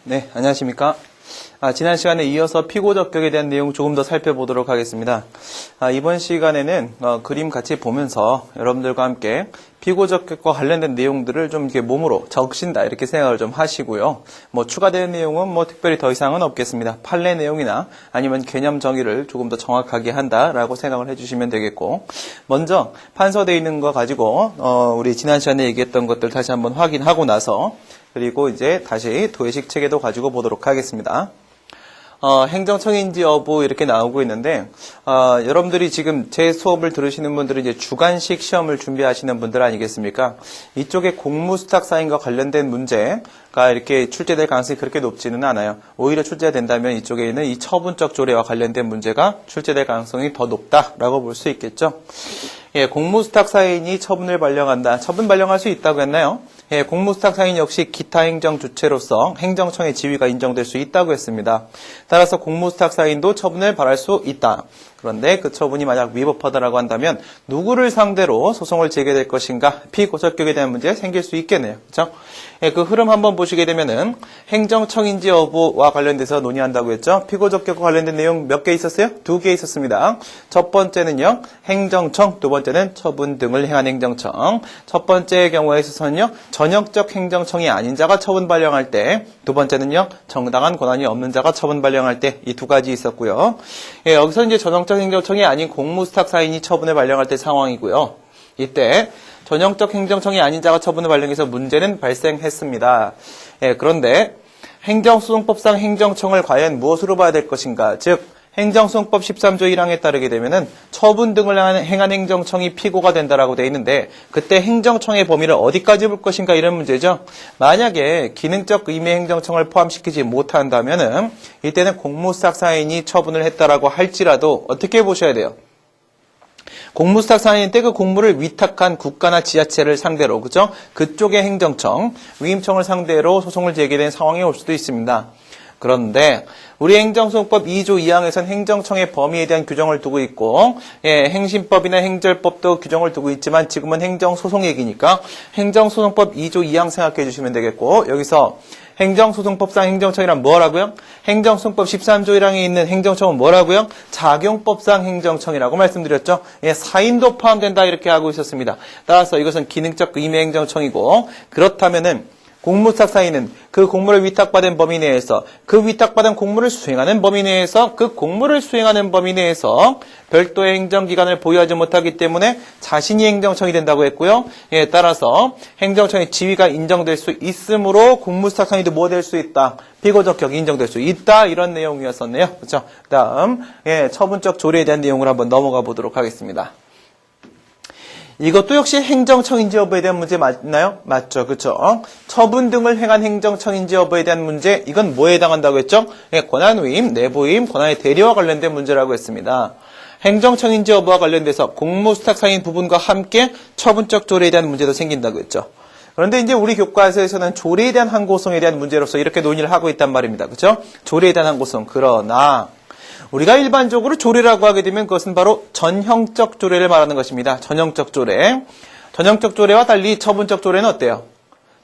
네, 안녕하십니까. 지난 시간에 이어서 피고적격에 대한 내용 조금 더 살펴보도록 하겠습니다. 이번 시간에는 그림 같이 보면서 여러분들과 함께 피고적격과 관련된 내용들을 좀 이렇게 몸으로 적신다 이렇게 생각을 좀 하시고요. 추가되는 내용은 특별히 더 이상은 없겠습니다. 판례 내용이나 아니면 개념 정의를 조금 더 정확하게 한다라고 생각을 해주시면 되겠고, 먼저 판서되어 있는 거 가지고 우리 지난 시간에 얘기했던 것들 다시 한번 확인하고 나서 그리고 이제 다시 도의식 체계도 가지고 보도록 하겠습니다. 행정청인지 여부 이렇게 나오고 있는데, 여러분들이 지금 제 수업을 들으시는 분들은 이제 주관식 시험을 준비하시는 분들 아니겠습니까? 이쪽에 공무수탁 사인과 관련된 문제가 이렇게 출제될 가능성이 그렇게 높지는 않아요. 오히려 출제가 된다면 이쪽에 있는 이 처분적 조례와 관련된 문제가 출제될 가능성이 더 높다라고 볼 수 있겠죠. 공무수탁 사인이 처분을 발령한다. 처분 발령할 수 있다고 했나요? 공무수탁 사인 역시 기타 행정 주체로서 행정청의 지위가 인정될 수 있다고 했습니다. 따라서 공무수탁 사인도 처분을 발할 수 있다. 그런데 그 처분이 만약 위법하다라고 한다면 누구를 상대로 소송을 제기될 것인가, 피고적격에 대한 문제가 생길 수 있겠네요. 그렇죠? 그 흐름 한번 보시게 되면은 행정청인지 여부와 관련돼서 논의한다고 했죠. 피고적격과 관련된 내용 몇 개 있었어요? 2개 있었습니다. 첫 번째는요, 행정청, 두 번째는 처분 등을 행한 행정청. 첫 번째 경우에 있어서는요, 전형적 행정청이 아닌 자가 처분 발령할 때, 두 번째는요, 정당한 권한이 없는 자가 처분 발령할 때, 이 두 가지 있었고요. 여기서 이제 전형적 행정청이 아닌 공무수탁 사인이 처분을 발령할 때 상황이고요. 이때 전형적 행정청이 아닌 자가 처분을 발령해서 문제는 발생했습니다. 그런데 행정소송법상 행정청을 과연 무엇으로 봐야 될 것인가? 즉 행정소송법 13조 1항에 따르게 되면은 처분 등을 행한 행정청이 피고가 된다라고 되어 있는데, 그때 행정청의 범위를 어디까지 볼 것인가 이런 문제죠. 만약에 기능적 의미의 행정청을 포함시키지 못한다면은 이때는 공무수탁 사인이 처분을 했다라고 할지라도 어떻게 보셔야 돼요? 공무수탁 사인일 때 그 공무를 위탁한 국가나 지자체를 상대로, 그죠? 그쪽의 행정청, 위임청을 상대로 소송을 제기된 상황이 올 수도 있습니다. 그런데 우리 행정소송법 2조 2항에서는 행정청의 범위에 대한 규정을 두고 있고, 행신법이나 행절법도 규정을 두고 있지만 지금은 행정소송 얘기니까 행정소송법 2조 2항 생각해 주시면 되겠고, 여기서 행정소송법상 행정청이란 뭐라고요? 행정소송법 13조 1항에 있는 행정청은 뭐라고요? 작용법상 행정청이라고 말씀드렸죠. 사인도 포함된다 이렇게 하고 있었습니다. 따라서 이것은 기능적 의미의 행정청이고, 그렇다면은 공무수탁 사인은 그 공무를 위탁받은 범위 내에서, 그 위탁받은 공무를 수행하는 범위 내에서, 그 공무를 수행하는 범위 내에서 별도의 행정기관을 보유하지 못하기 때문에 자신이 행정청이 된다고 했고요. 따라서 행정청의 지위가 인정될 수 있으므로 공무수탁 사인도 뭐 될 수 있다? 피고적격이 인정될 수 있다. 이런 내용이었었네요. 그렇죠? 그다음 처분적 조례에 대한 내용을 한번 넘어가 보도록 하겠습니다. 이것도 역시 행정청인지 여부에 대한 문제 맞나요? 맞죠. 그렇죠. 처분 등을 행한 행정청인지 여부에 대한 문제, 이건 뭐에 해당한다고 했죠? 권한위임, 내부위임, 권한의 대리와 관련된 문제라고 했습니다. 행정청인지 여부와 관련돼서 공무수탁 사인 부분과 함께 처분적 조례에 대한 문제도 생긴다고 했죠. 그런데 이제 우리 교과서에서는 조례에 대한 항고성에 대한 문제로서 이렇게 논의를 하고 있단 말입니다. 그렇죠? 조례에 대한 항고성. 그러나 우리가 일반적으로 조례라고 하게 되면 그것은 바로 전형적 조례를 말하는 것입니다. 전형적 조례. 전형적 조례와 달리 처분적 조례는 어때요?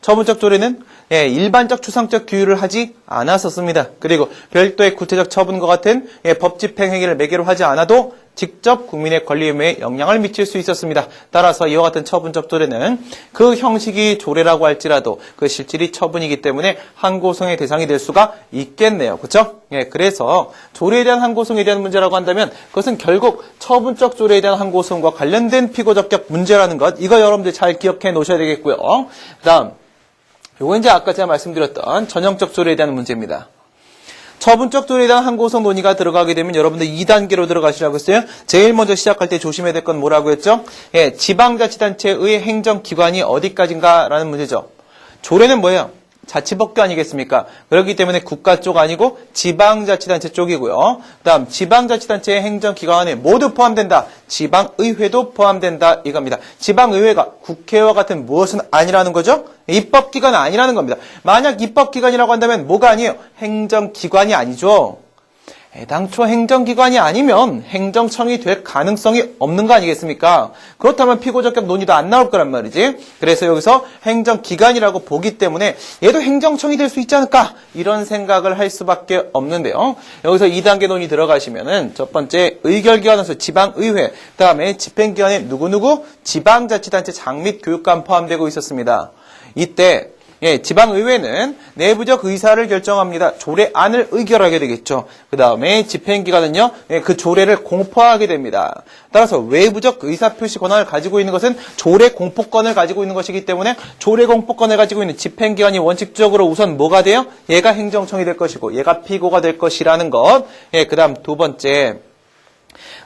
처분적 조례는 일반적 추상적 규율을 하지 않았었습니다. 그리고 별도의 구체적 처분과 같은 법 집행 행위를 매개로 하지 않아도 직접 국민의 권리의무에 영향을 미칠 수 있었습니다. 따라서 이와 같은 처분적 조례는 그 형식이 조례라고 할지라도 그 실질이 처분이기 때문에 항고성의 대상이 될 수가 있겠네요. 그렇죠? 그래서 조례에 대한 항고성에 대한 문제라고 한다면 그것은 결국 처분적 조례에 대한 항고성과 관련된 피고적격 문제라는 것, 이거 여러분들 잘 기억해 놓으셔야 되겠고요. 그다음 요거 이제 아까 제가 말씀드렸던 전형적 조례에 대한 문제입니다. 처분적 조례에 대한 항고성 논의가 들어가게 되면 여러분들 2단계로 들어가시라고 했어요. 제일 먼저 시작할 때 조심해야 될 건 뭐라고 했죠? 지방자치단체의 행정기관이 어디까지인가라는 문제죠. 조례는 뭐예요? 자치법규 아니겠습니까? 그렇기 때문에 국가 쪽 아니고 지방자치단체 쪽이고요. 그다음 지방자치단체의 행정기관에 모두 포함된다. 지방의회도 포함된다 이겁니다. 지방의회가 국회와 같은 무엇은 아니라는 거죠? 입법기관은 아니라는 겁니다. 만약 입법기관이라고 한다면 뭐가 아니에요? 행정기관이 아니죠. 애당초 행정기관이 아니면 행정청이 될 가능성이 없는 거 아니겠습니까? 그렇다면 피고적격 논의도 안 나올 거란 말이지. 그래서 여기서 행정기관이라고 보기 때문에 얘도 행정청이 될 수 있지 않을까? 이런 생각을 할 수밖에 없는데요. 여기서 2단계 논의 들어가시면은 첫 번째 의결기관에서 지방의회, 그다음에 집행기관에 누구누구 지방자치단체 장 및 교육감 포함되고 있었습니다. 이때 지방의회는 내부적 의사를 결정합니다. 조례안을 의결하게 되겠죠. 그 다음에 집행기관은요, 그 조례를 공포하게 됩니다. 따라서 외부적 의사표시 권한을 가지고 있는 것은 조례 공포권을 가지고 있는 것이기 때문에 조례 공포권을 가지고 있는 집행기관이 원칙적으로 우선 뭐가 돼요? 얘가 행정청이 될 것이고 얘가 피고가 될 것이라는 것. 그 다음 두 번째.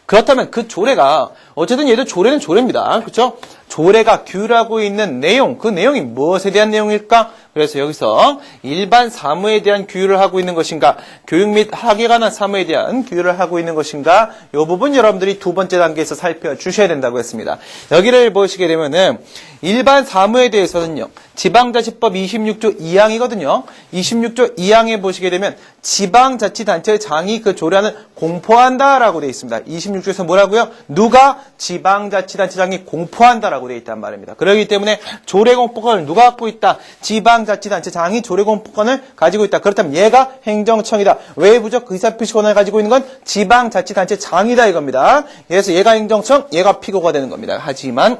그렇다면 그 조례가 어쨌든 얘도 조례는 조례입니다. 그렇죠? 조례가 규율하고 있는 내용, 그 내용이 무엇에 대한 내용일까? 그래서 여기서 일반 사무에 대한 규율을 하고 있는 것인가, 교육 및 학에 관한 사무에 대한 규율을 하고 있는 것인가, 이 부분 여러분들이 두 번째 단계에서 살펴주셔야 된다고 했습니다. 여기를 보시게 되면은 일반 사무에 대해서는요, 지방자치법 26조 2항이거든요. 26조 2항에 보시게 되면 지방자치단체의 장이 그 조례안을 공포한다라고 되어 있습니다. 26조에서 뭐라고요? 누가 지방자치단체장이 공포한다라고 되어 있단 말입니다. 그렇기 때문에 조례공포권을 누가 갖고 있다? 지방자치단체장이 조례공포권을 가지고 있다. 그렇다면 얘가 행정청이다. 외부적 의사표시권을 가지고 있는 건 지방자치단체장이다 이겁니다. 그래서 얘가 행정청, 얘가 피고가 되는 겁니다. 하지만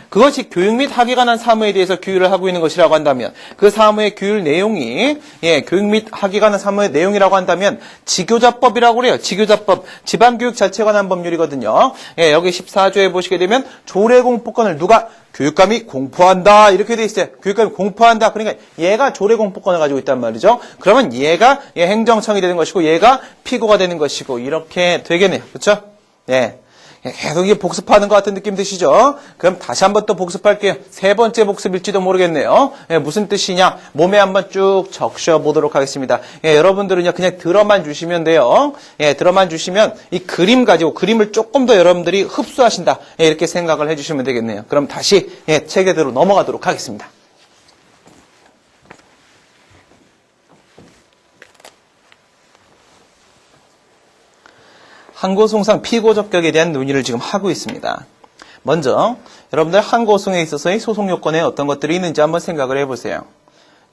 그것이 교육 및 학에 관한 사무에 대해서 규율을 하고 있는 것이라고 한다면 그 사무의 규율 내용이 교육 및 학에 관한 사무의 내용이라고 한다면 지교자법이라고 그래요. 지교자법 지방교육 자체에 관한 법률이거든요. 여기 14조에 보시게 되면 조례공포권을 누가 교육감이 공포한다 이렇게 돼 있어요. 교육감이 공포한다. 그러니까 얘가 조례공포권을 가지고 있단 말이죠. 그러면 얘가 행정청이 되는 것이고 얘가 피고가 되는 것이고 이렇게 되겠네요. 그렇죠? 네. 계속 이게 복습하는 것 같은 느낌 드시죠? 그럼 다시 한번 또 복습할게요. 세 번째 복습일지도 모르겠네요. 무슨 뜻이냐? 몸에 한번 쭉 적셔보도록 하겠습니다. 여러분들은요, 그냥 들어만 주시면 돼요. 들어만 주시면 이 그림 가지고 그림을 조금 더 여러분들이 흡수하신다. 이렇게 생각을 해주시면 되겠네요. 그럼 다시 체계대로 넘어가도록 하겠습니다. 항고송상 피고적격에 대한 논의를 지금 하고 있습니다. 먼저 여러분들 항고송에 있어서의 소송 요건에 어떤 것들이 있는지 한번 생각을 해보세요.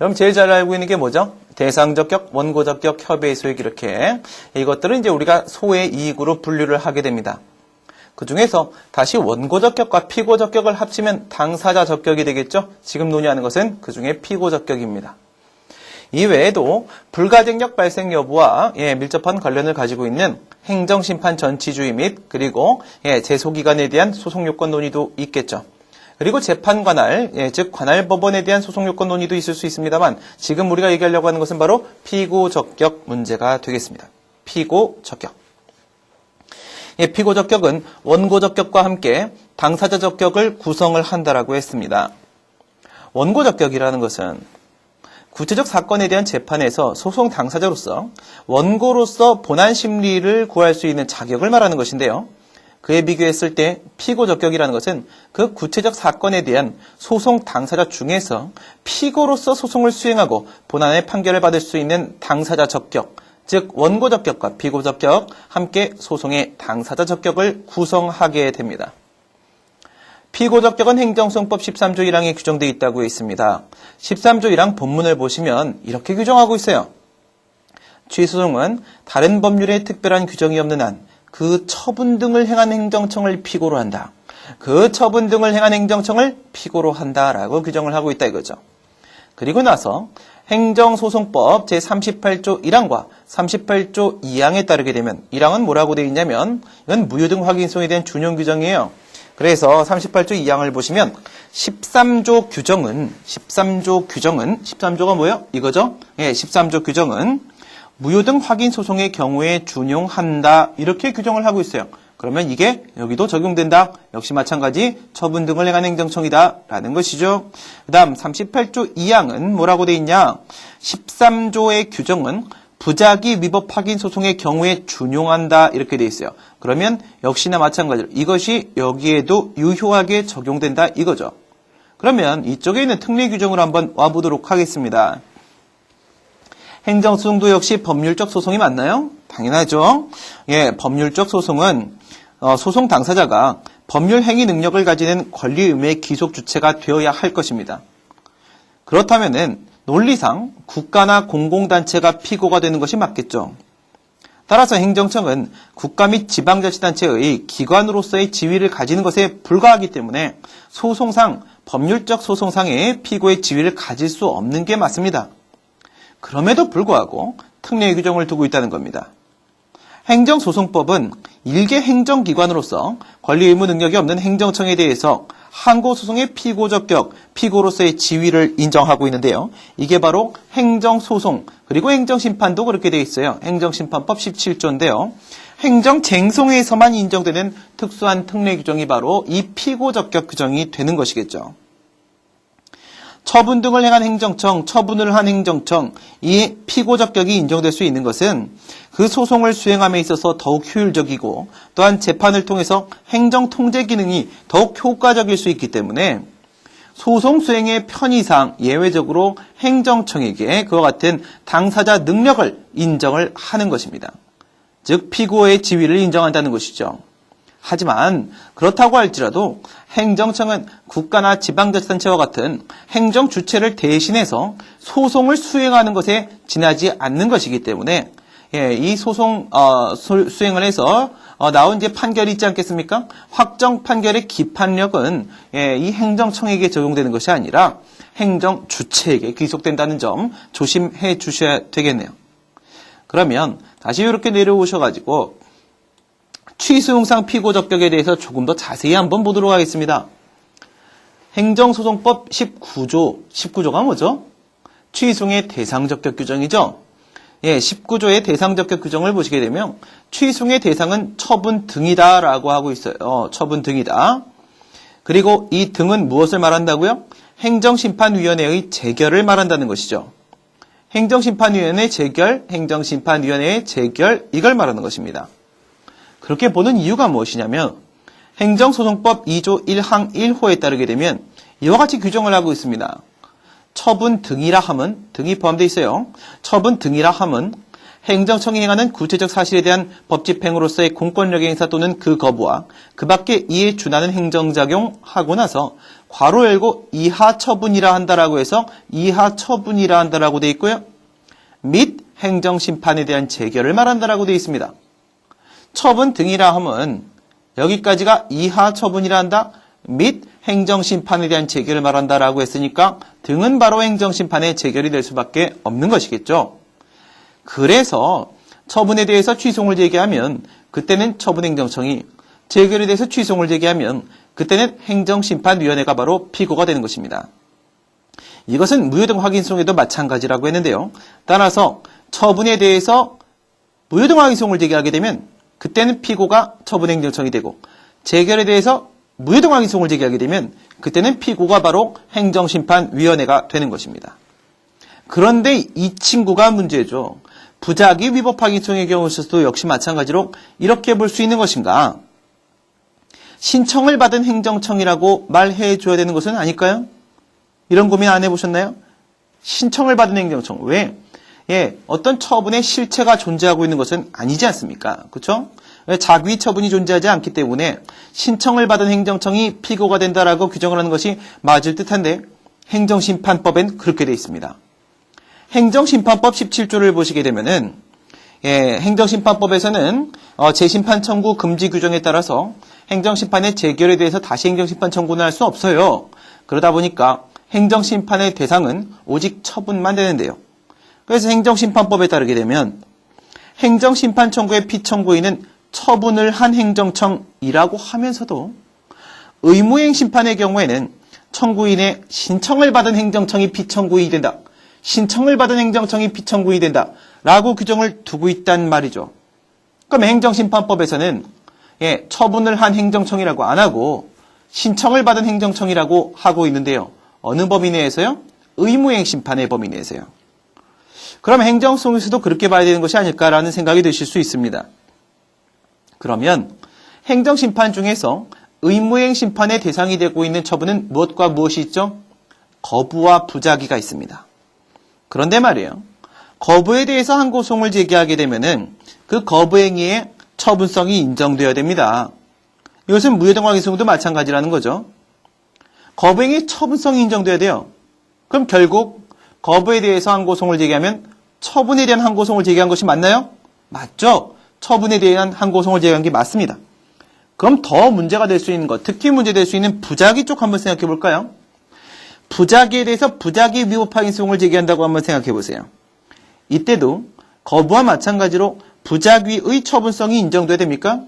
여러분 제일 잘 알고 있는 게 뭐죠? 대상적격, 원고적격, 협의의 소액 이렇게 이것들은 이제 우리가 소의 이익으로 분류를 하게 됩니다. 그 중에서 다시 원고적격과 피고적격을 합치면 당사자 적격이 되겠죠? 지금 논의하는 것은 그 중에 피고적격입니다. 이외에도 불가증력 발생 여부와 밀접한 관련을 가지고 있는 행정심판 전치주의 및 그리고 제소기관에 대한 소송요건 논의도 있겠죠. 그리고 재판관할, 즉 관할법원에 대한 소송요건 논의도 있을 수 있습니다만 지금 우리가 얘기하려고 하는 것은 바로 피고적격 문제가 되겠습니다. 피고적격. 피고적격은 원고적격과 함께 당사자 적격을 구성을 한다라고 했습니다. 원고적격이라는 것은 구체적 사건에 대한 재판에서 소송 당사자로서 원고로서 본안 심리를 구할 수 있는 자격을 말하는 것인데요. 그에 비교했을 때 피고적격이라는 것은 그 구체적 사건에 대한 소송 당사자 중에서 피고로서 소송을 수행하고 본안의 판결을 받을 수 있는 당사자 적격, 즉 원고적격과 피고적격 함께 소송의 당사자 적격을 구성하게 됩니다. 피고적격은 행정소송법 13조 1항에 규정되어 있다고 있습니다. 13조 1항 본문을 보시면 이렇게 규정하고 있어요. 취소송은 다른 법률에 특별한 규정이 없는 한 그 처분 등을 행한 행정청을 피고로 한다. 그 처분 등을 행한 행정청을 피고로 한다라고 규정을 하고 있다 이거죠. 그리고 나서 행정소송법 제38조 1항과 38조 2항에 따르게 되면 1항은 뭐라고 되어 있냐면 이건 무효 등 확인소송에 대한 준용 규정이에요. 그래서 38조 2항을 보시면 13조 규정은 13조가 뭐예요? 이거죠? 13조 규정은 무효 등 확인 소송의 경우에 준용한다. 이렇게 규정을 하고 있어요. 그러면 이게 여기도 적용된다. 역시 마찬가지 처분 등을 행한 행정청이다. 라는 것이죠. 그 다음 38조 2항은 뭐라고 돼 있냐? 13조의 규정은 부작위 위법 확인 소송의 경우에 준용한다. 이렇게 돼 있어요. 그러면 역시나 마찬가지로 이것이 여기에도 유효하게 적용된다. 이거죠. 그러면 이쪽에 있는 특례 규정으로 한번 와보도록 하겠습니다. 행정소송도 역시 법률적 소송이 맞나요? 당연하죠. 예, 법률적 소송은 소송 당사자가 법률 행위 능력을 가지는 권리 의무의 기속 주체가 되어야 할 것입니다. 그렇다면은 논리상 국가나 공공단체가 피고가 되는 것이 맞겠죠. 따라서 행정청은 국가 및 지방자치단체의 기관으로서의 지위를 가지는 것에 불과하기 때문에 소송상, 법률적 소송상의 피고의 지위를 가질 수 없는 게 맞습니다. 그럼에도 불구하고 특례 규정을 두고 있다는 겁니다. 행정소송법은 일개 행정기관으로서 권리 의무 능력이 없는 행정청에 대해서 항고소송의 피고 적격, 피고로서의 지위를 인정하고 있는데요. 이게 바로 행정소송, 그리고 행정심판도 그렇게 되어 있어요. 행정심판법 17조인데요. 행정쟁송에서만 인정되는 특수한 특례 규정이 바로 이 피고 적격 규정이 되는 것이겠죠. 처분 등을 행한 행정청, 처분을 한 행정청, 이 피고 적격이 인정될 수 있는 것은 그 소송을 수행함에 있어서 더욱 효율적이고 또한 재판을 통해서 행정 통제 기능이 더욱 효과적일 수 있기 때문에 소송 수행의 편의상 예외적으로 행정청에게 그와 같은 당사자 능력을 인정을 하는 것입니다. 즉 피고의 지위를 인정한다는 것이죠. 하지만 그렇다고 할지라도 행정청은 국가나 지방자치단체와 같은 행정 주체를 대신해서 소송을 수행하는 것에 지나지 않는 것이기 때문에 이 소송 수행을 해서 나온 이제 판결이 있지 않겠습니까? 확정 판결의 기판력은 이 행정청에게 적용되는 것이 아니라 행정 주체에게 귀속된다는 점 조심해 주셔야 되겠네요. 그러면 다시 이렇게 내려오셔가지고 취소용상 피고 적격에 대해서 조금 더 자세히 한번 보도록 하겠습니다. 행정소송법 19조가 뭐죠? 취소용의 대상 적격 규정이죠. 19조의 대상 적격 규정을 보시게 되면 취소용의 대상은 처분 등이다라고 하고 있어요. 처분 등이다. 그리고 이 등은 무엇을 말한다고요? 행정심판위원회의 재결을 말한다는 것이죠. 행정심판위원회 재결, 행정심판위원회의 재결, 이걸 말하는 것입니다. 그렇게 보는 이유가 무엇이냐면 행정소송법 2조 1항 1호에 따르게 되면 이와 같이 규정을 하고 있습니다. 처분 등이라 함은, 등이 포함되어 있어요. 처분 등이라 함은 행정청이 행하는 구체적 사실에 대한 법집행으로서의 공권력의 행사 또는 그 거부와 그 밖에 이에 준하는 행정작용하고 나서 괄호 열고 이하 처분이라 한다라고 해서 이하 처분이라 한다라고 되어 있고요. 및 행정심판에 대한 재결을 말한다라고 되어 있습니다. 처분 등이라 함은 여기까지가 이하 처분이라 한다. 및 행정심판에 대한 재결을 말한다라고 했으니까 등은 바로 행정심판의 재결이 될 수밖에 없는 것이겠죠. 그래서 처분에 대해서 취소를 제기하면 그때는 처분행정청이, 재결에 대해서 취소를 제기하면 그때는 행정심판위원회가 바로 피고가 되는 것입니다. 이것은 무효등 확인소송에도 마찬가지라고 했는데요. 따라서 처분에 대해서 무효등 확인소송을 제기하게 되면 그때는 피고가 처분행정청이 되고 재결에 대해서 무효등 확인소송을 제기하게 되면 그때는 피고가 바로 행정심판위원회가 되는 것입니다. 그런데 이 친구가 문제죠. 부작위 위법 확인소송의 경우에서도 역시 마찬가지로 이렇게 볼 수 있는 것인가? 신청을 받은 행정청이라고 말해 줘야 되는 것은 아닐까요? 이런 고민 안 해보셨나요? 신청을 받은 행정청. 왜? 어떤 처분의 실체가 존재하고 있는 것은 아니지 않습니까? 그렇죠? 자기 처분이 존재하지 않기 때문에 신청을 받은 행정청이 피고가 된다라고 규정을 하는 것이 맞을 듯한데 행정심판법엔 그렇게 되어 있습니다. 행정심판법 17조를 보시게 되면은 행정심판법에서는 재심판 청구 금지 규정에 따라서 행정심판의 재결에 대해서 다시 행정심판 청구는 할 수 없어요. 그러다 보니까 행정심판의 대상은 오직 처분만 되는데요. 그래서 행정심판법에 따르게 되면 행정심판 청구의 피청구인은 처분을 한 행정청이라고 하면서도 의무행 심판의 경우에는 청구인의 신청을 받은 행정청이 피청구인이 된다. 신청을 받은 행정청이 피청구인이 된다. 라고 규정을 두고 있단 말이죠. 그럼 행정심판법에서는 처분을 한 행정청이라고 안 하고 신청을 받은 행정청이라고 하고 있는데요. 어느 범위 내에서요? 의무행 심판의 범위 내에서요. 그럼 행정소송에서도 그렇게 봐야 되는 것이 아닐까라는 생각이 드실 수 있습니다. 그러면 행정심판 중에서 의무행 심판의 대상이 되고 있는 처분은 무엇과 무엇이 있죠? 거부와 부작위가 있습니다. 그런데 말이에요. 거부에 대해서 항고송을 제기하게 되면은 그 거부행위의 처분성이 인정되어야 됩니다. 이것은 무효등황의소송도 마찬가지라는 거죠. 거부행위 처분성이 인정돼야 돼요. 그럼 결국 거부에 대해서 항고송을 제기하면 처분에 대한 항고송을 제기한 것이 맞나요? 맞죠? 처분에 대한 항고송을 제기한 게 맞습니다. 그럼 더 문제가 될 수 있는 것, 특히 문제될 수 있는 부작위 쪽 한번 생각해 볼까요? 부작위에 대해서 부작위 위법 항의송을 제기한다고 한번 생각해 보세요. 이때도 거부와 마찬가지로 부작위의 처분성이 인정돼야 됩니까?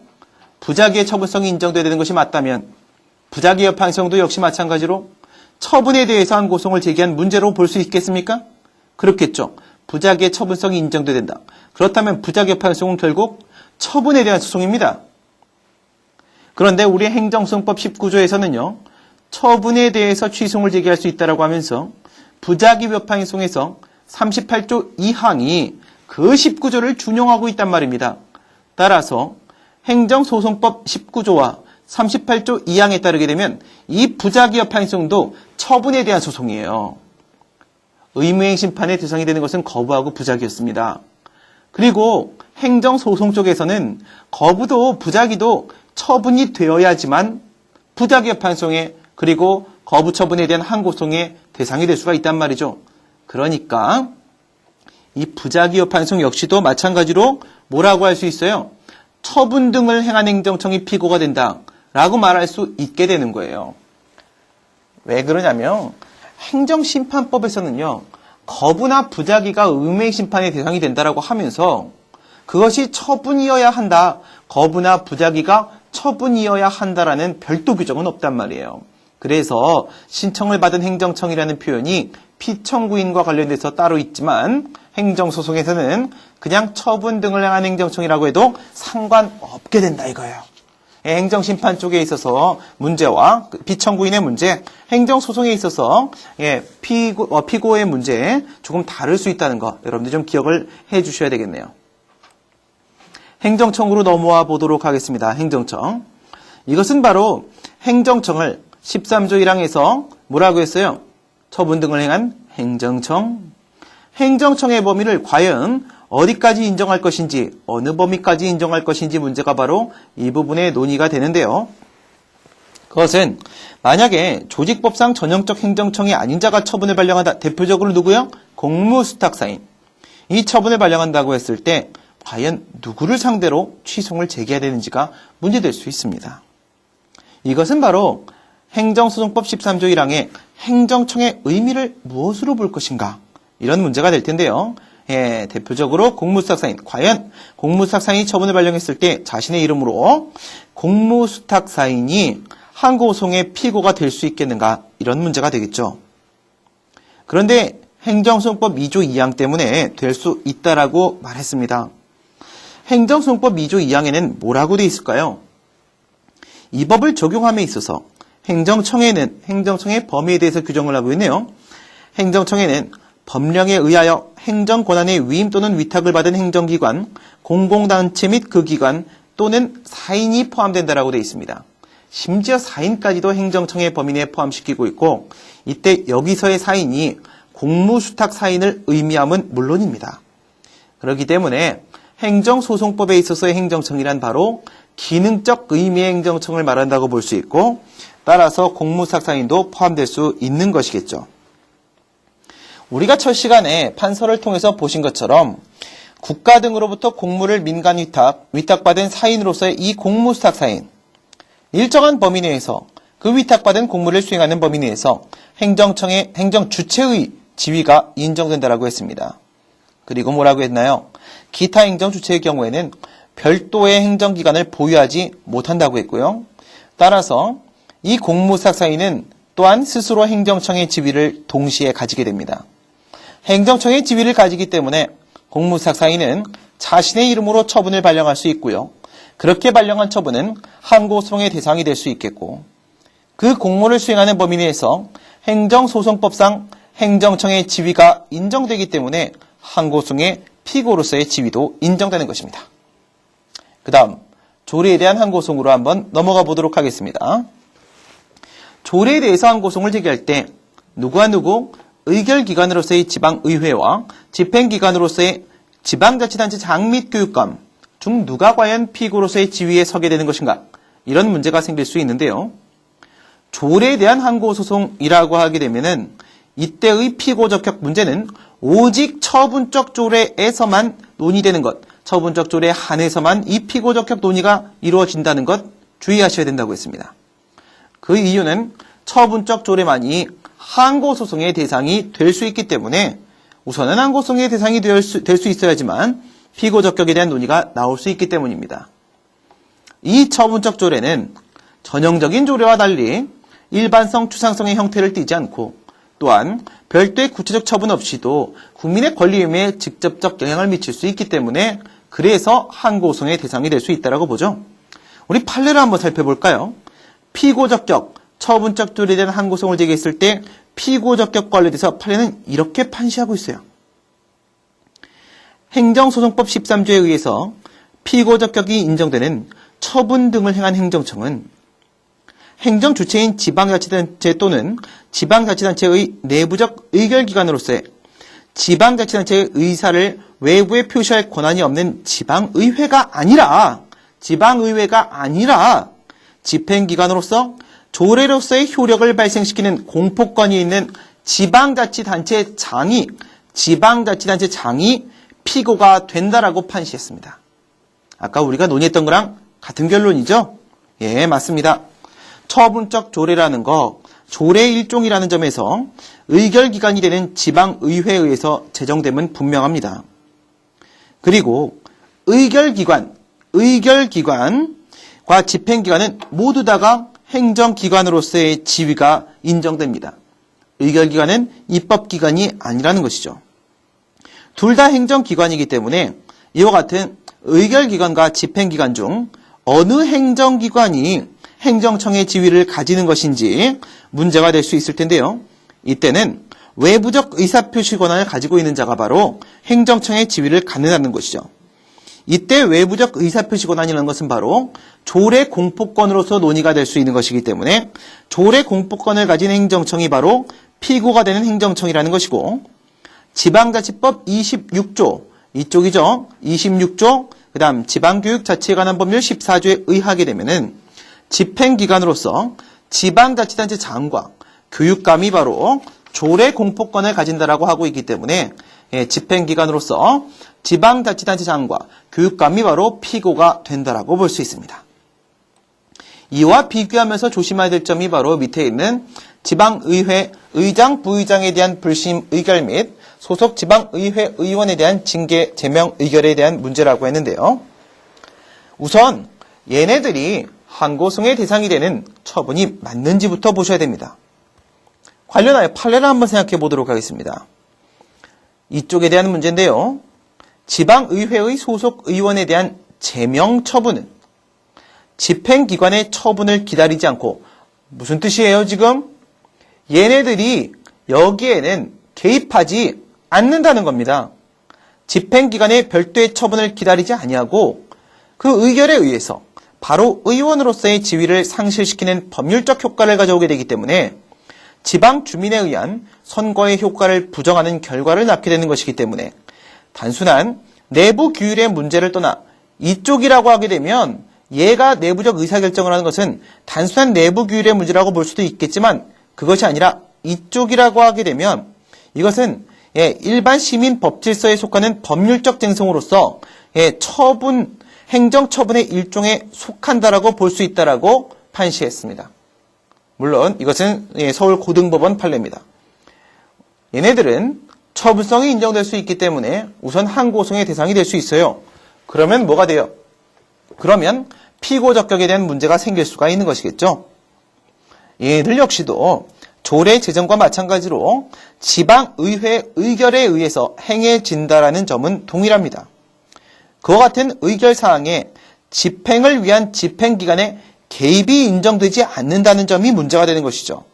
부작위의 처분성이 인정돼야 되는 것이 맞다면 부작위 위법 항의송도 역시 마찬가지로 처분에 대해서 항고송을 제기한 문제로 볼 수 있겠습니까? 그렇겠죠. 부작위의 처분성이 인정돼야 된다. 그렇다면 부작위 위법 항의송은 결국 처분에 대한 소송입니다. 그런데 우리 행정소송법 19조에서는요. 처분에 대해서 취소를 제기할 수 있다고 하면서 부작위 위법 항의송에서 38조 2항이 그 19조를 준용하고 있단 말입니다. 따라서 행정소송법 19조와 38조 2항에 따르게 되면 이 부작위 위법 항의송도 처분에 대한 소송이에요. 의무행 심판의 대상이 되는 것은 거부하고 부작위였습니다. 그리고 행정소송 쪽에서는 거부도 부작위도 처분이 되어야지만 부작위 위법 항의송에 그리고 거부 처분에 대한 항고송의 대상이 될 수가 있단 말이죠. 그러니까 이 부작위 위법 항의송 역시도 마찬가지로 뭐라고 할 수 있어요? 처분 등을 행한 행정청이 피고가 된다라고 말할 수 있게 되는 거예요. 왜 그러냐면 행정심판법에서는요. 거부나 부작위가 의무행 심판의 대상이 된다라고 하면서 그것이 처분이어야 한다. 거부나 부작위가 처분이어야 한다라는 별도 규정은 없단 말이에요. 그래서 신청을 받은 행정청이라는 표현이 피청구인과 관련돼서 따로 있지만 행정소송에서는 그냥 처분 등을 행한 행정청이라고 해도 상관없게 된다 이거예요. 행정심판 쪽에 있어서 문제와 피청구인의 문제, 행정소송에 있어서 피고의 문제 조금 다를 수 있다는 거 여러분들 좀 기억을 해 주셔야 되겠네요. 행정청으로 넘어와 보도록 하겠습니다. 행정청. 이것은 바로 행정청을 13조 1항에서 뭐라고 했어요? 처분 등을 행한 행정청. 행정청의 범위를 과연 어디까지 인정할 것인지, 어느 범위까지 인정할 것인지 문제가 바로 이 부분의 논의가 되는데요. 그것은 만약에 조직법상 전형적 행정청이 아닌 자가 처분을 발령한다. 대표적으로 누구요? 공무수탁사인. 이 처분을 발령한다고 했을 때 과연 누구를 상대로 취소를 제기해야 되는지가 문제될 수 있습니다. 이것은 바로 행정소송법 13조 1항의 행정청의 의미를 무엇으로 볼 것인가 이런 문제가 될 텐데요. 대표적으로 공무수탁사인. 과연 공무수탁사인이 처분을 발령했을 때 자신의 이름으로 공무수탁사인이 항고송의 피고가 될 수 있겠는가 이런 문제가 되겠죠. 그런데 행정소송법 2조 2항 때문에 될 수 있다라고 말했습니다. 행정소송법 2조 2항에는 뭐라고 되어 있을까요? 이 법을 적용함에 있어서 행정청의 범위에 대해서 규정을 하고 있네요. 행정청에는 법령에 의하여 행정권한의 위임 또는 위탁을 받은 행정기관, 공공단체 및 그 기관 또는 사인이 포함된다라고 되어 있습니다. 심지어 사인까지도 행정청의 범위 내에 포함시키고 있고 이때 여기서의 사인이 공무수탁 사인을 의미함은 물론입니다. 그렇기 때문에 행정소송법에 있어서의 행정청이란 바로 기능적 의미의 행정청을 말한다고 볼 수 있고 따라서 공무수탁 사인도 포함될 수 있는 것이겠죠. 우리가 첫 시간에 판서를 통해서 보신 것처럼 국가 등으로부터 공무를 민간 위탁받은 사인으로서의 이 공무수탁 사인, 일정한 범위 내에서 그 위탁받은 공무를 수행하는 범위 내에서 행정청의 행정주체의 지위가 인정된다라고 했습니다. 그리고 뭐라고 했나요? 기타 행정주체의 경우에는 별도의 행정기관을 보유하지 못한다고 했고요. 따라서 이 공무수탁 사인은 또한 스스로 행정청의 지위를 동시에 가지게 됩니다. 행정청의 지위를 가지기 때문에 공무수탁 사인은 자신의 이름으로 처분을 발령할 수 있고요. 그렇게 발령한 처분은 항고소송의 대상이 될 수 있겠고 그 공무를 수행하는 범위 내에서 행정소송법상 행정청의 지위가 인정되기 때문에 항고소송의 피고로서의 지위도 인정되는 것입니다. 그 다음 조례에 대한 항고소송으로 한번 넘어가 보도록 하겠습니다. 조례에 대해서 항고소송을 제기할 때 누구와 누구 의결기관으로서의 지방의회와 집행기관으로서의 지방자치단체 장 및 교육감 중 누가 과연 피고로서의 지위에 서게 되는 것인가? 이런 문제가 생길 수 있는데요. 조례에 대한 항고소송이라고 하게 되면은 이때의 피고적격 문제는 오직 처분적 조례에서만 논의되는 것, 처분적 조례에 한해서만 이 피고적격 논의가 이루어진다는 것 주의하셔야 된다고 했습니다. 그 이유는 처분적 조례만이 항고소송의 대상이 될 수 있기 때문에 우선은 항고소송의 대상이 될 수 있어야지만 피고적격에 대한 논의가 나올 수 있기 때문입니다. 이 처분적 조례는 전형적인 조례와 달리 일반성, 추상성의 형태를 띠지 않고 또한 별도의 구체적 처분 없이도 국민의 권리 의무에 직접적 영향을 미칠 수 있기 때문에 그래서 항고소송의 대상이 될 수 있다고 보죠. 우리 판례를 한번 살펴볼까요? 피고적격, 처분적 조례에 대한 항고소송을 제기했을 때 피고적격 관련돼서 판례는 이렇게 판시하고 있어요. 행정소송법 13조에 의해서 피고적격이 인정되는 처분 등을 행한 행정청은 행정주체인 지방자치단체 또는 지방자치단체의 내부적 의결기관으로서의 지방자치단체의 의사를 외부에 표시할 권한이 없는 지방의회가 아니라 집행기관으로서 조례로서의 효력을 발생시키는 공포권이 있는 지방자치단체 장이 피고가 된다라고 판시했습니다. 아까 우리가 논의했던 거랑 같은 결론이죠? 예, 맞습니다. 처분적 조례라는 거, 조례의 일종이라는 점에서 의결기관이 되는 지방의회에 의해서 제정됨은 분명합니다. 그리고 의결기관과 집행기관은 모두 다가 행정기관으로서의 지위가 인정됩니다. 의결기관은 입법기관이 아니라는 것이죠. 둘 다 행정기관이기 때문에 이와 같은 의결기관과 집행기관 중 어느 행정기관이 행정청의 지위를 가지는 것인지 문제가 될 수 있을 텐데요. 이때는 외부적 의사표시 권한을 가지고 있는 자가 바로 행정청의 지위를 갖는다는 것이죠. 이때 외부적 의사표시 권한이라는 것은 바로 조례 공포권으로서 논의가 될 수 있는 것이기 때문에 조례 공포권을 가진 행정청이 바로 피고가 되는 행정청이라는 것이고 지방자치법 26조 이쪽이죠. 26조 그 다음 지방교육자치에 관한 법률 14조에 의하게 되면은 집행기관으로서 지방자치단체 장과 교육감이 바로 조례 공포권을 가진다라고 하고 있기 때문에 집행기관으로서 지방자치단체 장과 교육감이 바로 피고가 된다라고 볼 수 있습니다. 이와 비교하면서 조심해야 될 점이 바로 밑에 있는 지방의회 의장, 부의장에 대한 불심 의결 및 소속 지방의회 의원에 대한 징계, 제명 의결에 대한 문제라고 했는데요. 우선 얘네들이 항고소송의 대상이 되는 처분이 맞는지부터 보셔야 됩니다. 관련하여 판례를 한번 생각해 보도록 하겠습니다. 이쪽에 대한 문제인데요. 지방의회의 소속 의원에 대한 제명 처분은 집행기관의 처분을 기다리지 않고 무슨 뜻이에요 지금? 얘네들이 여기에는 개입하지 않는다는 겁니다. 집행기관의 별도의 처분을 기다리지 아니하고 그 의결에 의해서 바로 의원으로서의 지위를 상실시키는 법률적 효과를 가져오게 되기 때문에 지방 주민에 의한 선거의 효과를 부정하는 결과를 낳게 되는 것이기 때문에 단순한 내부 규율의 문제를 떠나 이쪽이라고 하게 되면 얘가 내부적 의사결정을 하는 것은 단순한 내부 규율의 문제라고 볼 수도 있겠지만 그것이 아니라 이쪽이라고 하게 되면 이것은 일반 시민 법질서에 속하는 법률적 쟁성으로서 행정처분의 일종에 속한다라고 볼 수 있다라고 판시했습니다. 물론 이것은 서울고등법원 판례입니다. 얘네들은 처분성이 인정될 수 있기 때문에 우선 항고소송의 대상이 될 수 있어요. 그러면 뭐가 돼요? 그러면 피고적격에 대한 문제가 생길 수가 있는 것이겠죠. 얘네들 역시도 조례 제정과 마찬가지로 지방의회 의결에 의해서 행해진다라는 점은 동일합니다. 그와 같은 의결사항에 집행을 위한 집행기관의 개입이 인정되지 않는다는 점이 문제가 되는 것이죠.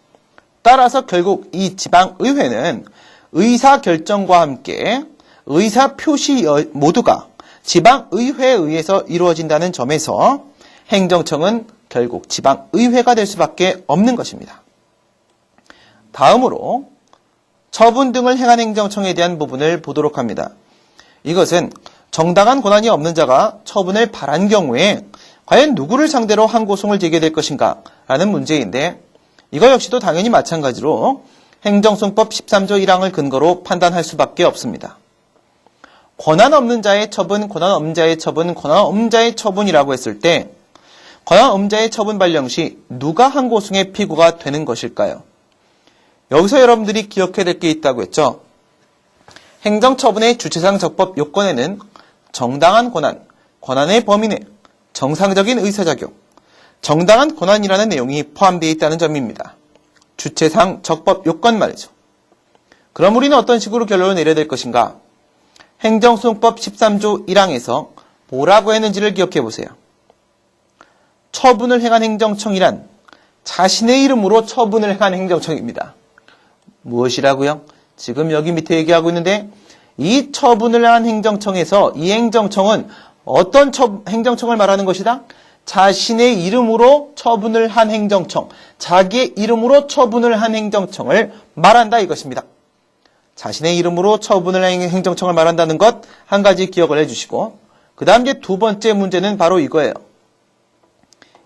따라서 결국 이 지방의회는 의사결정과 함께 의사표시 모두가 지방의회에 의해서 이루어진다는 점에서 행정청은 결국 지방의회가 될 수밖에 없는 것입니다. 다음으로 처분 등을 행한 행정청에 대한 부분을 보도록 합니다. 이것은 정당한 권한이 없는 자가 처분을 바란 경우에 과연 누구를 상대로 항고송을 제기될 것인가 라는 문제인데, 이거 역시도 당연히 마찬가지로 행정소송법 13조 1항을 근거로 판단할 수밖에 없습니다. 권한 없는 자의 처분, 권한 없는 자의 처분, 권한 없는 자의 처분이라고 했을 때 권한 없는 자의 처분 발령 시 누가 항고송의 피고가 되는 것일까요? 여기서 여러분들이 기억해야 될 게 있다고 했죠. 행정처분의 주체상 적법 요건에는 정당한 권한, 권한의 범위 내, 정상적인 의사작용, 정당한 권한이라는 내용이 포함되어 있다는 점입니다. 주체상 적법 요건 말이죠. 그럼 우리는 어떤 식으로 결론을 내려야 될 것인가? 행정소송법 13조 1항에서 뭐라고 했는지를 기억해 보세요. 처분을 행한 행정청이란 자신의 이름으로 처분을 행한 행정청입니다. 무엇이라고요? 지금 여기 밑에 얘기하고 있는데, 이 처분을 한 행정청에서 이 행정청은 어떤 행정청을 말하는 것이다? 자신의 이름으로 처분을 한 행정청, 자기의 이름으로 처분을 한 행정청을 말한다 이것입니다. 자신의 이름으로 처분을 한 행정청을 말한다는 것 한 가지 기억을 해주시고, 그 다음 이제 두 번째 문제는 바로 이거예요.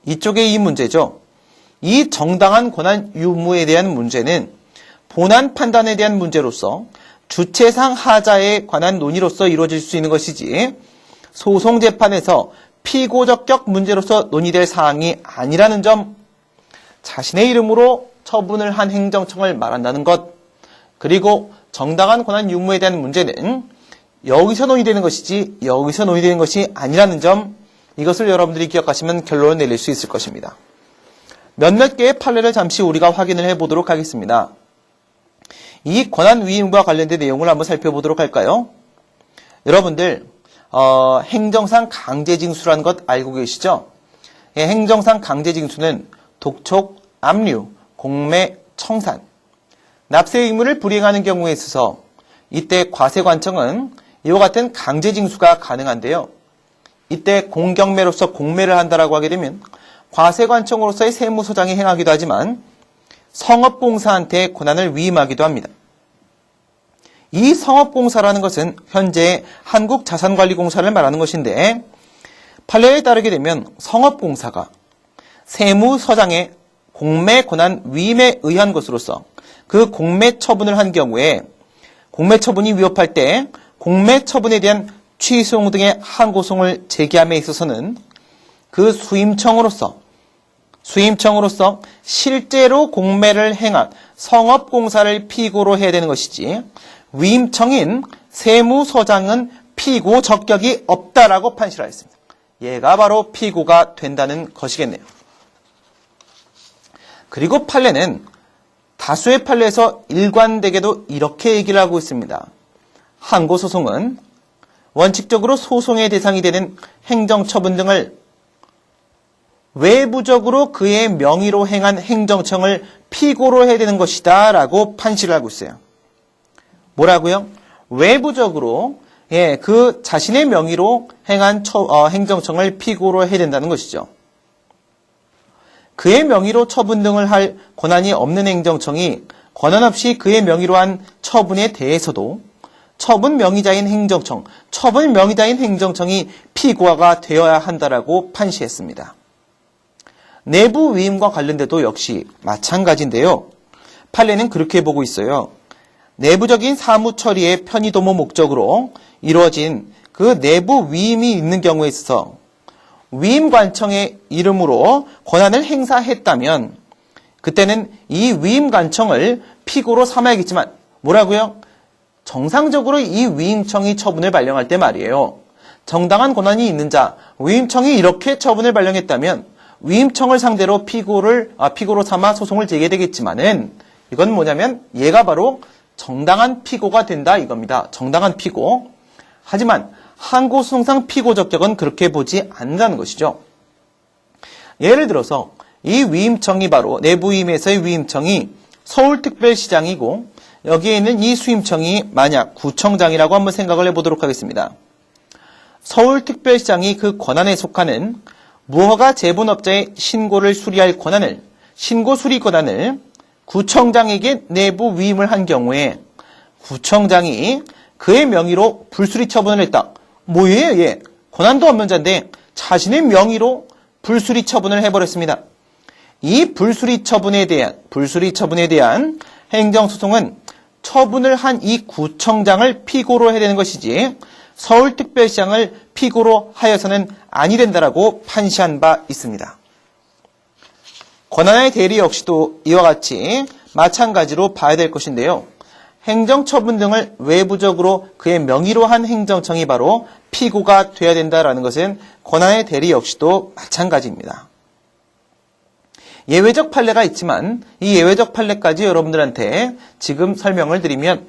이쪽에 이 문제죠. 이 정당한 권한 유무에 대한 문제는 본안 판단에 대한 문제로서 주체상 하자에 관한 논의로서 이루어질 수 있는 것이지, 소송재판에서 피고적격 문제로서 논의될 사항이 아니라는 점, 자신의 이름으로 처분을 한 행정청을 말한다는 것, 그리고 정당한 권한 유무에 대한 문제는 여기서 논의되는 것이지 여기서 논의되는 것이 아니라는 점, 이것을 여러분들이 기억하시면 결론을 내릴 수 있을 것입니다. 몇몇 개의 판례를 잠시 우리가 확인을 해보도록 하겠습니다. 이 권한 위임과 관련된 내용을 한번 살펴보도록 할까요? 여러분들 행정상 강제징수라는 것 알고 계시죠? 행정상 강제징수는 독촉, 압류, 공매, 청산, 납세 의무를 불이행하는 경우에 있어서 이때 과세관청은 이와 같은 강제징수가 가능한데요. 이때 공경매로서 공매를 한다라고 하게 되면 과세관청으로서의 세무서장이 행하기도 하지만 성업공사한테 권한을 위임하기도 합니다. 이 성업공사라는 것은 현재 한국자산관리공사를 말하는 것인데, 판례에 따르게 되면 성업공사가 세무서장의 공매 권한 위임에 의한 것으로서 그 공매 처분을 한 경우에 공매 처분이 위법할 때 공매 처분에 대한 취소송 등의 항고송을 제기함에 있어서는 그 수임청으로서 실제로 공매를 행한 성업공사를 피고로 해야 되는 것이지, 위임청인 세무서장은 피고 적격이 없다라고 판시하였습니다. 얘가 바로 피고가 된다는 것이겠네요. 그리고 판례는 다수의 판례에서 일관되게도 이렇게 얘기를 하고 있습니다. 항고소송은 원칙적으로 소송의 대상이 되는 행정처분 등을 외부적으로 그의 명의로 행한 행정청을 피고로 해야 되는 것이다 라고 판시를 하고 있어요. 뭐라고요? 외부적으로 그 자신의 명의로 행한 행정청을 피고로 해야 된다는 것이죠. 그의 명의로 처분 등을 할 권한이 없는 행정청이 권한 없이 그의 명의로 한 처분에 대해서도 처분 명의자인 행정청이 피고가 되어야 한다라고 판시했습니다. 내부 위임과 관련돼도 역시 마찬가지인데요. 판례는 그렇게 보고 있어요. 내부적인 사무 처리의 편의도모 목적으로 이루어진 그 내부 위임이 있는 경우에 있어서 위임관청의 이름으로 권한을 행사했다면 그때는 이 위임관청을 피고로 삼아야겠지만, 뭐라고요? 정상적으로 이 위임청이 처분을 발령할 때 말이에요. 정당한 권한이 있는 자, 위임청이 이렇게 처분을 발령했다면 위임청을 상대로 피고로 삼아 소송을 제기해야 되겠지만은, 이건 뭐냐면 얘가 바로 정당한 피고가 된다 이겁니다. 정당한 피고. 하지만 항고소송상 피고 적격은 그렇게 보지 않는다는 것이죠. 예를 들어서 이 위임청이 바로 내부 위임에서의 위임청이 서울특별시장이고, 여기에 있는 이 수임청이 만약 구청장이라고 한번 생각을 해보도록 하겠습니다. 서울특별시장이 그 권한에 속하는 무허가 제본업자의 신고를 수리할 권한을, 신고 수리 권한을 구청장에게 내부 위임을 한 경우에 구청장이 그의 명의로 불수리 처분을 했다. 뭐예요, 얘? 권한도 없는 자인데 자신의 명의로 불수리 처분을 해버렸습니다. 이 불수리 처분에 대한 행정소송은 처분을 한 이 구청장을 피고로 해야 되는 것이지 서울특별시장을 피고로 하여서는 아니 된다라고 판시한 바 있습니다. 권한의 대리 역시도 이와 같이 마찬가지로 봐야 될 것인데요. 행정처분 등을 외부적으로 그의 명의로 한 행정청이 바로 피고가 돼야 된다라는 것은 권한의 대리 역시도 마찬가지입니다. 예외적 판례가 있지만 이 예외적 판례까지 여러분들한테 지금 설명을 드리면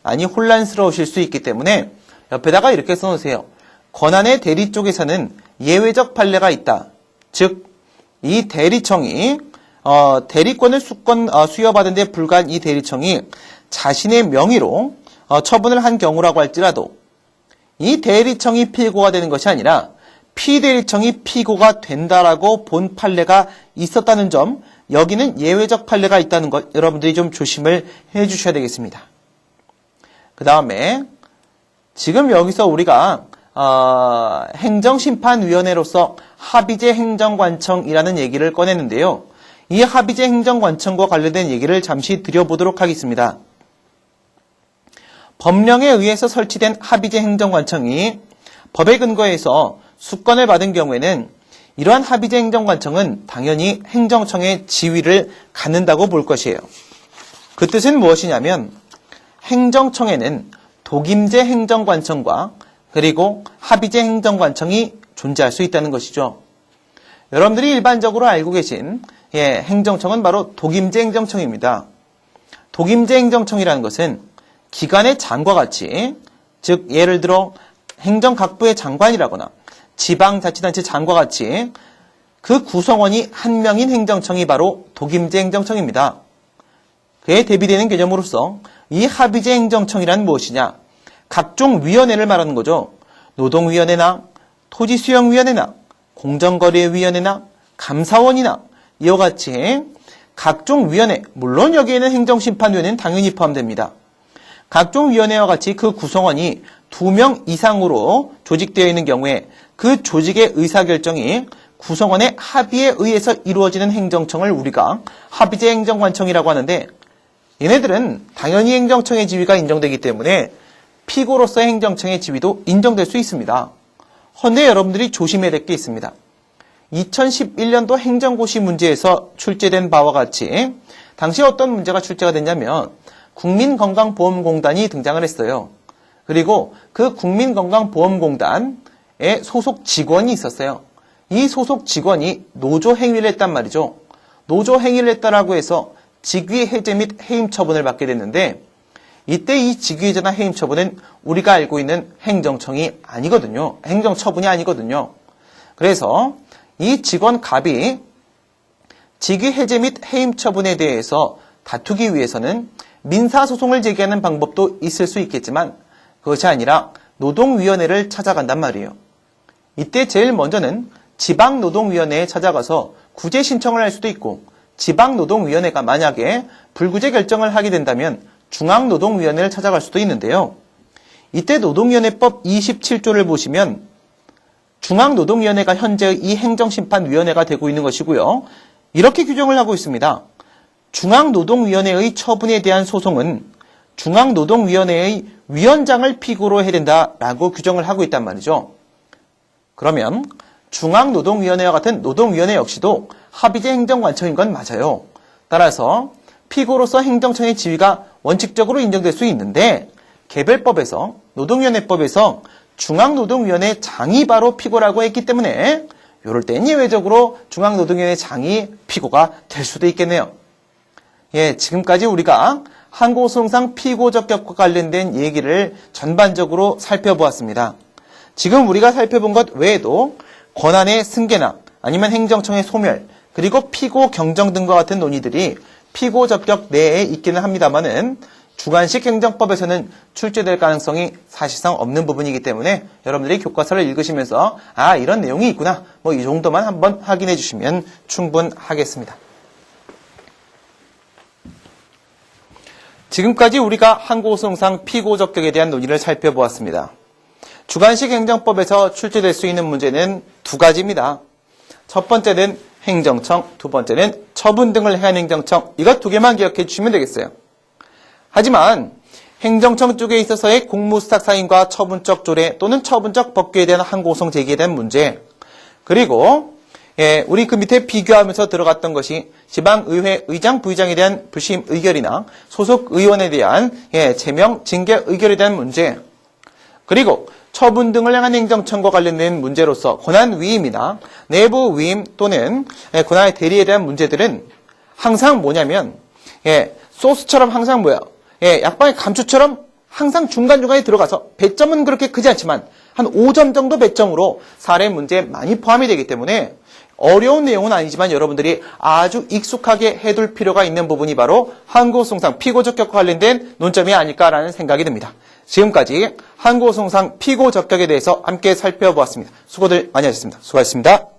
많이 혼란스러우실 수 있기 때문에 옆에다가 이렇게 써놓으세요. 권한의 대리 쪽에서는 예외적 판례가 있다. 즉 이 대리청이 대리권을 수여받은 데 불과한 이 대리청이 자신의 명의로 처분을 한 경우라고 할지라도 이 대리청이 피고가 되는 것이 아니라 피대리청이 피고가 된다라고 본 판례가 있었다는 점, 여기는 예외적 판례가 있다는 것 여러분들이 좀 조심을 해주셔야 되겠습니다. 그 다음에 지금 여기서 우리가 행정심판위원회로서 합의제 행정관청이라는 얘기를 꺼냈는데요. 이 합의제 행정관청과 관련된 얘기를 잠시 드려보도록 하겠습니다. 법령에 의해서 설치된 합의제 행정관청이 법에 근거해서 수권을 받은 경우에는 이러한 합의제 행정관청은 당연히 행정청의 지위를 갖는다고 볼 것이에요. 그 뜻은 무엇이냐면 행정청에는 독임제 행정관청과 그리고 합의제 행정관청이 존재할 수 있다는 것이죠. 여러분들이 일반적으로 알고 계신 행정청은 바로 독임제 행정청입니다. 독임제 행정청이라는 것은 기관의 장과 같이, 즉 예를 들어 행정각부의 장관이라거나 지방자치단체 장과 같이 그 구성원이 한 명인 행정청이 바로 독임제 행정청입니다. 그에 대비되는 개념으로서 이 합의제 행정청이란 무엇이냐? 각종 위원회를 말하는 거죠. 노동위원회나 토지수용위원회나 공정거래위원회나 감사원이나 이와 같이 각종 위원회, 물론 여기에는 행정심판위원회는 당연히 포함됩니다. 각종 위원회와 같이 그 구성원이 2명 이상으로 조직되어 있는 경우에 그 조직의 의사결정이 구성원의 합의에 의해서 이루어지는 행정청을 우리가 합의제 행정관청이라고 하는데, 얘네들은 당연히 행정청의 지위가 인정되기 때문에 피고로서의 행정청의 지위도 인정될 수 있습니다. 헌데 여러분들이 조심해야 될 게 있습니다. 2011년도 행정고시 문제에서 출제된 바와 같이 당시 어떤 문제가 출제가 됐냐면 국민건강보험공단이 등장을 했어요. 그리고 그 국민건강보험공단에 소속 직원이 있었어요. 이 소속 직원이 노조 행위를 했단 말이죠. 노조 행위를 했다라고 해서 직위 해제 및 해임 처분을 받게 됐는데, 이때 이 직위 해제나 해임 처분은 우리가 알고 있는 행정청이 아니거든요. 행정처분이 아니거든요. 그래서 이 직원 갑이 직위 해제 및 해임 처분에 대해서 다투기 위해서는 민사소송을 제기하는 방법도 있을 수 있겠지만 그것이 아니라 노동위원회를 찾아간단 말이에요. 이때 제일 먼저는 지방노동위원회에 찾아가서 구제 신청을 할 수도 있고, 지방노동위원회가 만약에 불구제 결정을 하게 된다면 중앙노동위원회를 찾아갈 수도 있는데요. 이때 노동위원회법 27조를 보시면 중앙노동위원회가 현재의 이 행정심판위원회가 되고 있는 것이고요. 이렇게 규정을 하고 있습니다. 중앙노동위원회의 처분에 대한 소송은 중앙노동위원회의 위원장을 피고로 해야 된다라고 규정을 하고 있단 말이죠. 그러면 중앙노동위원회와 같은 노동위원회 역시도 합의제 행정관청인 건 맞아요. 따라서 피고로서 행정청의 지위가 원칙적으로 인정될 수 있는데, 개별법에서 노동위원회법에서 중앙노동위원회 장이 바로 피고라고 했기 때문에 이럴 땐 예외적으로 중앙노동위원회 장이 피고가 될 수도 있겠네요. 지금까지 우리가 항고소송상 피고 적격과 관련된 얘기를 전반적으로 살펴보았습니다. 지금 우리가 살펴본 것 외에도 권한의 승계나 아니면 행정청의 소멸, 그리고 피고 경정 등과 같은 논의들이 피고 적격 내에 있기는 합니다만은 주관식 행정법에서는 출제될 가능성이 사실상 없는 부분이기 때문에 여러분들이 교과서를 읽으시면서 이런 내용이 있구나, 이 정도만 한번 확인해 주시면 충분하겠습니다. 지금까지 우리가 항고소송상 피고적격에 대한 논의를 살펴보았습니다. 주관식 행정법에서 출제될 수 있는 문제는 두 가지입니다. 첫 번째는 행정청, 두 번째는 처분 등을 해야 하는 행정청. 이것 두 개만 기억해 주시면 되겠어요. 하지만 행정청 쪽에 있어서의 공무수탁 사인과 처분적 조례 또는 처분적 법규에 대한 항고소송 제기에 대한 문제, 그리고 우리 그 밑에 비교하면서 들어갔던 것이 지방의회 의장, 부의장에 대한 부심 의결이나 소속 의원에 대한 제명, 징계 의결에 대한 문제, 그리고 처분 등을 향한 행정청과 관련된 문제로서 권한 위임이나 내부 위임 또는 권한의 대리에 대한 문제들은 항상 뭐냐면 소스처럼 항상 약방의 감초처럼 항상 중간중간에 들어가서 배점은 그렇게 크지 않지만 한 5점 정도 배점으로 사례 문제에 많이 포함이 되기 때문에 어려운 내용은 아니지만 여러분들이 아주 익숙하게 해둘 필요가 있는 부분이 바로 항고소송상 피고적격과 관련된 논점이 아닐까라는 생각이 듭니다. 지금까지 항고소송상 피고적격에 대해서 함께 살펴보았습니다. 수고들 많이 하셨습니다. 수고하셨습니다.